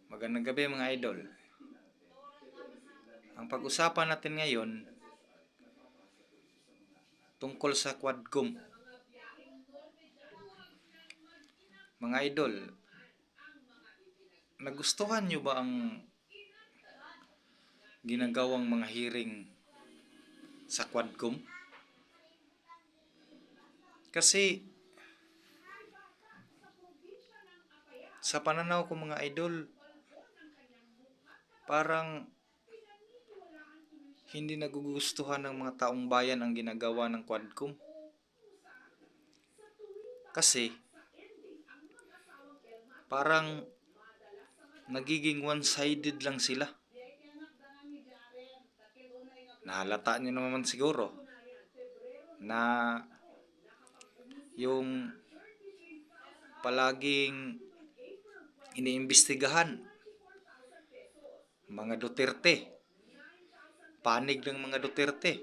Magandang gabi mga idol. Ang pag-usapan natin ngayon tungkol sa Quadcom. Mga idol, nagustuhan nyo ba ang ginagawang mga hearing sa Quadcom? Kasi sa pananaw ko mga idol, parang hindi nagugustuhan ng mga taong bayan ang ginagawa ng Quadcom. Kasi parang nagiging one-sided lang sila. Nahalata nyo naman siguro na yung palaging iniimbestigahan mga Duterte, panig ng mga Duterte.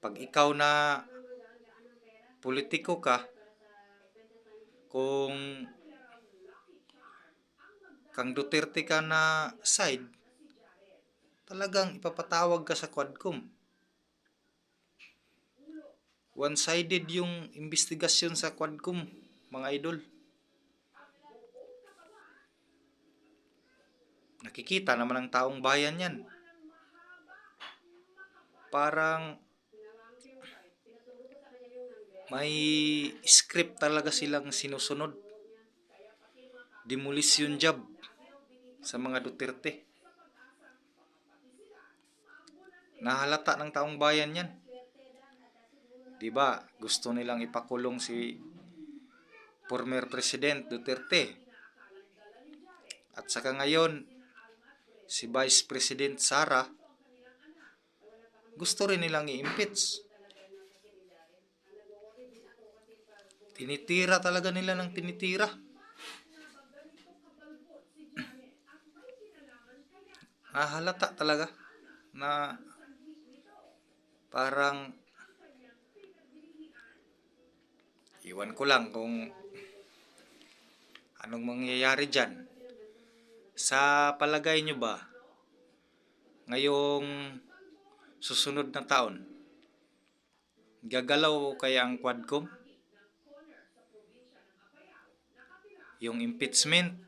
Pag ikaw na politiko ka, kung kang Duterte ka na side, talagang ipapatawag ka sa Quadcom. One-sided yung investigasyon sa Quadcom, mga idol. Nakikita naman ng taong bayan yan. Parang may script talaga silang sinusunod. Demolition job sa mga Duterte. Nahalata ng taong bayan yan. Diba, gusto nilang ipakulong si former President Duterte. At saka ngayon, si Vice President Sara, gusto rin nilang i-impeach. Tinitira talaga nila ng tinitira. Nahalata talaga na parang iwan ko lang kung anong mangyayari dyan. Sa palagay nyo ba, ngayong susunod na taon, gagalaw kaya ang Quadcom? Yung impeachment,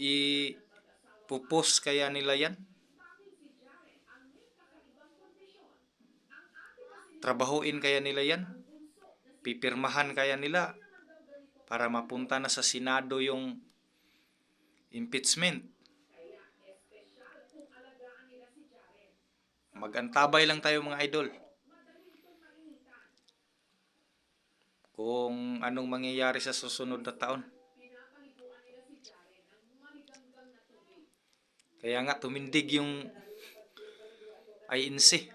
ipupos kaya nila yan? Trabahuin kaya nila yan? Pipirmahan kaya nila para mapunta na sa Senado yung impeachment? Mag-antabay lang tayo mga idol kung anong mangyayari sa susunod na taon. Kaya nga tumindig yung INC.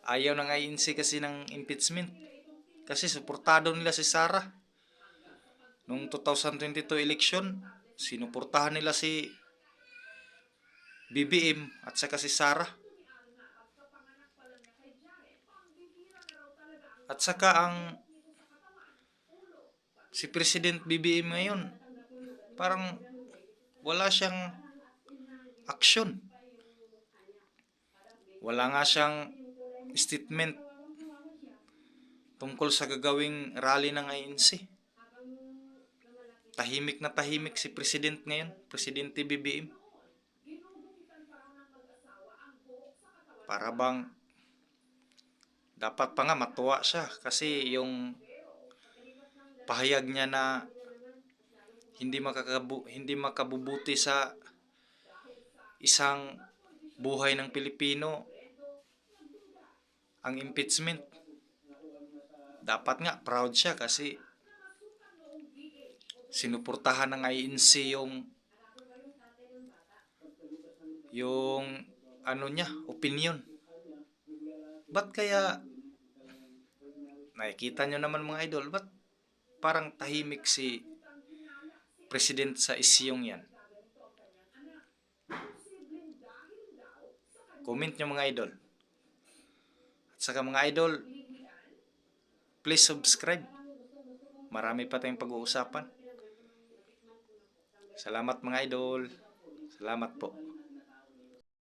Ayaw ng INC kasi ng impeachment. Kasi suportado nila si Sara. Noong 2022 election, sinuportahan nila si BBM at saka si Sara. At saka si President BBM ngayon, parang wala siyang aksyon. Wala nga siyang statement tungkol sa gagawing rally ng INC. Tahimik na tahimik si President ngayon, Presidente BBM. Para bang dapat pa nga matuwa siya kasi yung pahayag niya na hindi makabubuti sa isang buhay ng Pilipino ang impeachment. Dapat nga proud siya kasi sinuportahan ng INC yung ano niya, opinion. Ba't kaya nakikita nyo naman mga idol, ba't parang tahimik si President sa isyong yan? Comment nyo mga idol. At saka mga idol, please subscribe. Marami pa tayong pag-uusapan. Salamat mga idol. Salamat po.